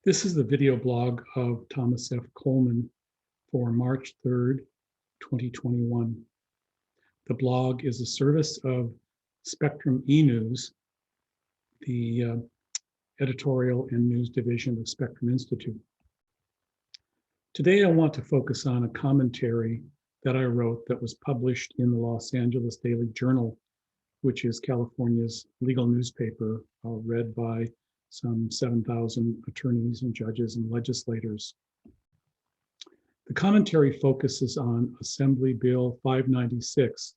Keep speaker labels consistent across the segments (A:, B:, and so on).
A: This is the video blog of Thomas F. Coleman for March 3rd, 2021. The blog is a service of Spectrum e-News, the editorial and news division of Spectrum Institute. Today, I want to focus on a commentary that I wrote that was published in the Los Angeles Daily Journal, which is California's legal newspaper, read by some 7,000 attorneys and judges and legislators. The commentary focuses on Assembly Bill 596,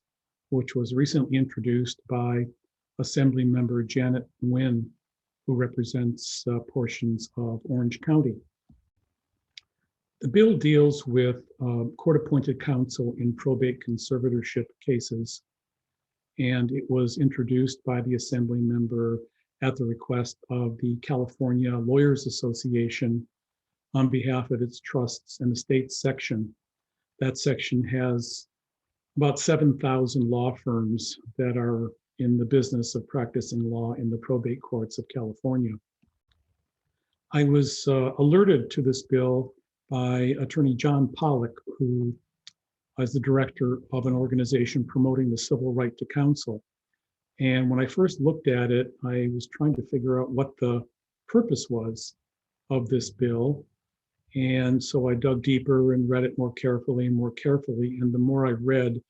A: which was recently introduced by Assembly Member Janet Nguyen, who represents portions of Orange County. The bill deals with court-appointed counsel in probate conservatorship cases, and it was introduced by the Assembly member at the request of the California Lawyers Association on behalf of its trusts and estates section. That section has about 7,000 law firms that are in the business of practicing law in the probate courts of California. I was alerted to this bill by Attorney John Pollack, who is the director of an organization promoting the civil right to counsel. And when I first looked at it, I was trying to figure out what the purpose was of this bill. And so I dug deeper and read it more carefully and more carefully. And the more I read,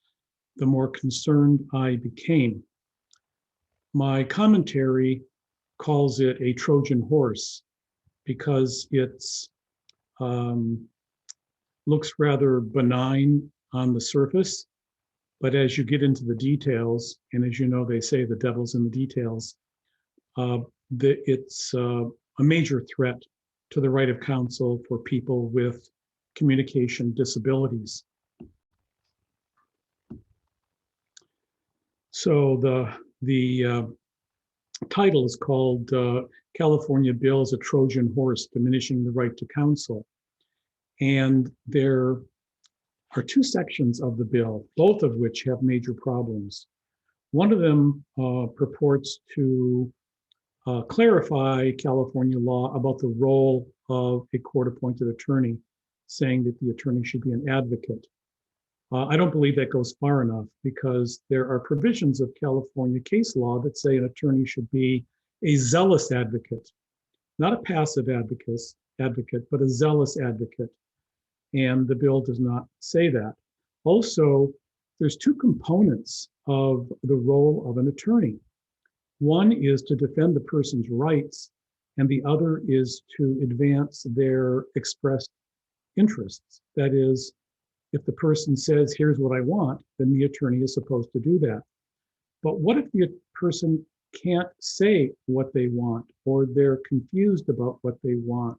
A: the more concerned I became. My commentary calls it a Trojan horse because it's looks rather benign on the surface. But as you get into the details, and as you know, they say the devil's in the details, it's a major threat to the right of counsel for people with communication disabilities. So the title is called California Bills, a Trojan Horse, Diminishing the Right to Counsel. And there are two sections of the bill, both of which have major problems. One of them purports to clarify California law about the role of a court-appointed attorney, saying that the attorney should be an advocate. I don't believe that goes far enough because there are provisions of California case law that say an attorney should be a zealous advocate, not a passive advocate, but a zealous advocate. And the bill does not say that. Also, there's two components of the role of an attorney. One is to defend the person's rights, and the other is to advance their expressed interests. That is, if the person says, here's what I want, then the attorney is supposed to do that. But what if the person can't say what they want, or they're confused about what they want?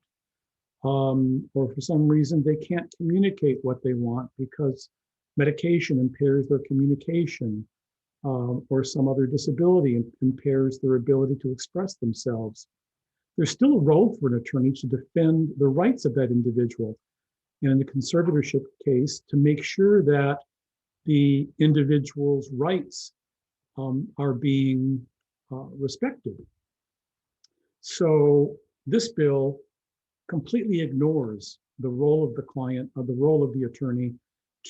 A: Or for some reason they can't communicate what they want because medication impairs their communication, or some other disability impairs their ability to express themselves. There's still a role for an attorney to defend the rights of that individual, and in the conservatorship case, to make sure that the individual's rights are being respected. So this bill completely ignores the role of the client, or the role of the attorney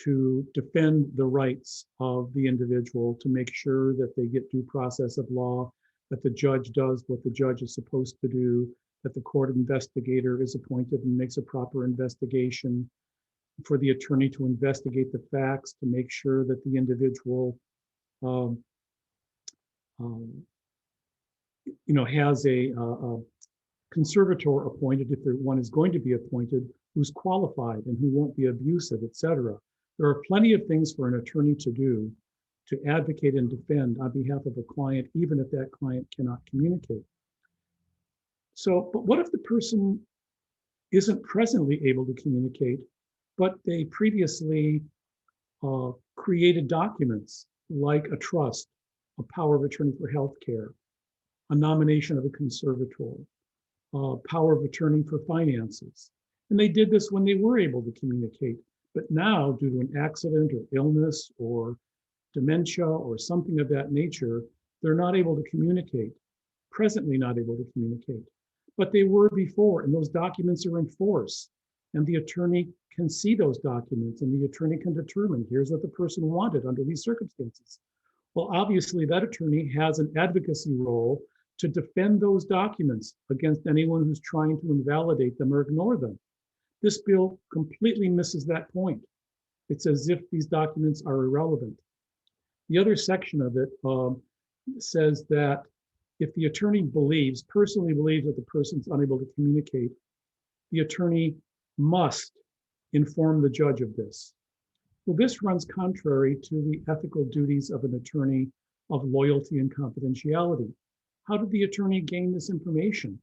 A: to defend the rights of the individual, to make sure that they get due process of law, that the judge does what the judge is supposed to do, that the court investigator is appointed and makes a proper investigation, for the attorney to investigate the facts, to make sure that the individual has a conservator appointed, if one is going to be appointed, who's qualified and who won't be abusive, etc. There are plenty of things for an attorney to do to advocate and defend on behalf of a client, even if that client cannot communicate. So, but what if the person isn't presently able to communicate, but they previously created documents like a trust, a power of attorney for healthcare, a nomination of a conservator, power of attorney for finances. And they did this when they were able to communicate. But now, due to an accident or illness or dementia or something of that nature, they're not able to communicate, presently not able to communicate. but they were before, and those documents are in force. And the attorney can see those documents, and the attorney can determine, here's what the person wanted under these circumstances. Well, obviously, that attorney has an advocacy role to defend those documents against anyone who's trying to invalidate them or ignore them. This bill completely misses that point. It's as if these documents are irrelevant. The other section of it says that if the attorney personally believes that the person's unable to communicate, the attorney must inform the judge of this. Well, this runs contrary to the ethical duties of an attorney of loyalty and confidentiality. How did the attorney gain this information?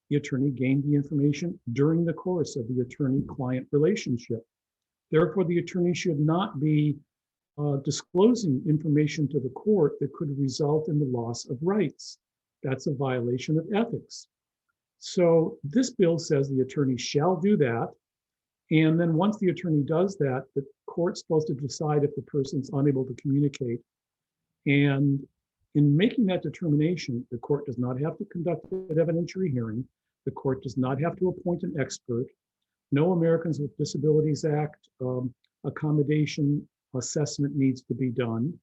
A: The attorney gained the information during the course of the attorney-client relationship. Therefore, the attorney should not be disclosing information to the court that could result in the loss of rights. That's a violation of ethics. So this bill says the attorney shall do that. And then once the attorney does that, the court's supposed to decide if the person's unable to communicate. And in making that determination, the court does not have to conduct an evidentiary hearing. The court does not have to appoint an expert. No Americans with Disabilities Act accommodation assessment needs to be done.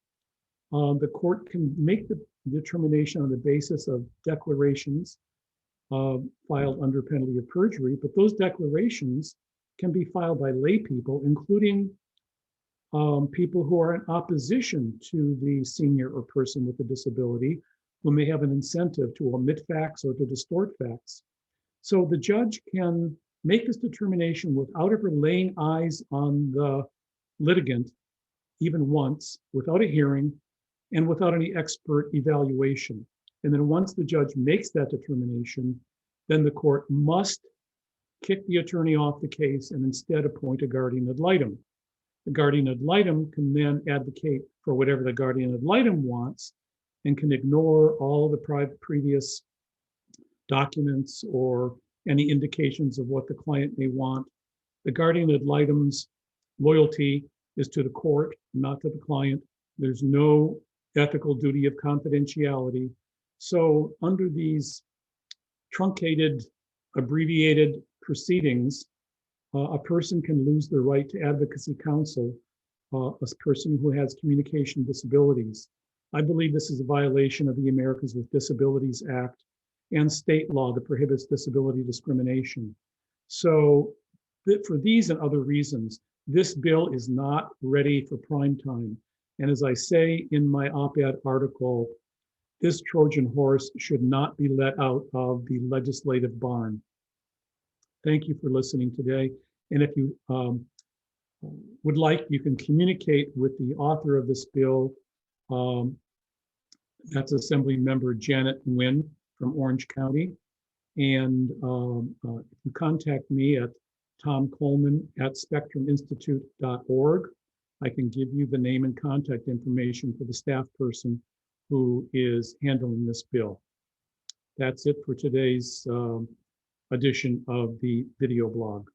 A: The court can make the determination on the basis of declarations filed under penalty of perjury, but those declarations can be filed by lay people, including people who are in opposition to the senior or person with a disability, who may have an incentive to omit facts or to distort facts. So the judge can make this determination without ever laying eyes on the litigant, even once, without a hearing, and without any expert evaluation. And then once the judge makes that determination, then the court must kick the attorney off the case and instead appoint a guardian ad litem. The guardian ad litem can then advocate for whatever the guardian ad litem wants and can ignore all the previous documents or any indications of what the client may want. The guardian ad litem's loyalty is to the court, not to the client. There's no ethical duty of confidentiality. So under these truncated, abbreviated proceedings, a person can lose their right to advocacy counsel, a person who has communication disabilities. I believe this is a violation of the Americans with Disabilities Act and state law that prohibits disability discrimination. So for these and other reasons, this bill is not ready for prime time. And as I say in my op-ed article, this Trojan horse should not be let out of the legislative barn. Thank you for listening today. And if you would like, you can communicate with the author of this bill. That's Assembly Member Janet Nguyen from Orange County. And if you contact me at tomcoleman@spectruminstitute.org, I can give you the name and contact information for the staff person who is handling this bill. That's it for today's edition of the video blog.